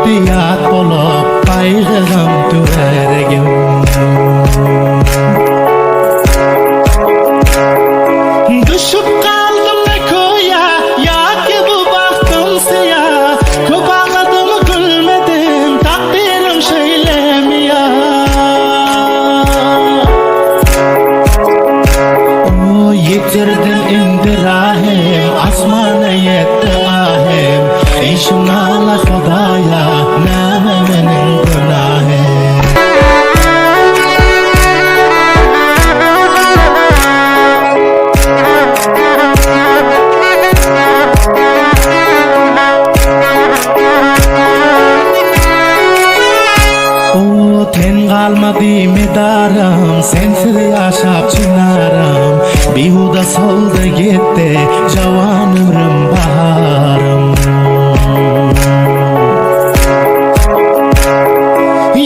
ihtiyat bolup kaygıgam türergim. Düşüp kaldım ne koya, ya ki bu baktım siyah. Köp ağladım gülmedim, takdirim şöyle mi ya? O yitirdim indirahim, asmana yetti ahim. İşim ağla Xudaya, näme menin günahim. O ten kalmadı medarım, sensiz yaşap çınarım. Bihuda soldu gitti cavan ömrüm baharım.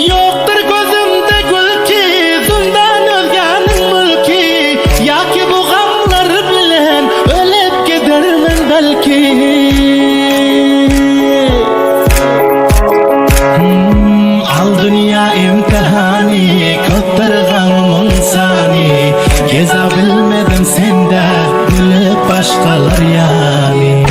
Yoktur gözümde gül ki, zundan özgenin mülki. Ya ki bu gamlar bilen ölüp gidermen belki. Al dünya imtihani, köttürgan munsani. Geza bilmedim sende, bilip başkalar yani.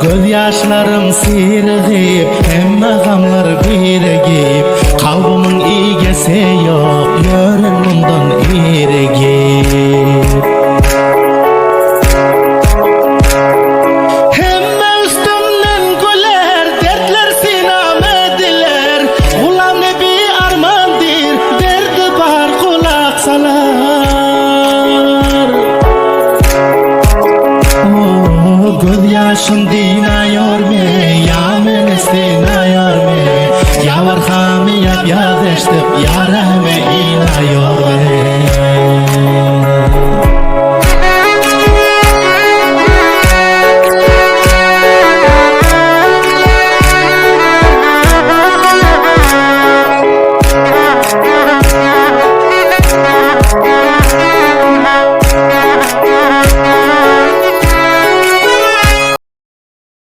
Gözyaşlarım sirgip, emme gamlar birigip. Kalbimin igesi yok, yörün bundan irigip. Hemme üstümden güler, dertler sinam ediler. Ulan ne bir armandir, derdi bar kulak salar. Gözyaşım dinayor mi, ya men istinayor mi? Ya var hamiyat ya deştip, ya rahme inayor mi?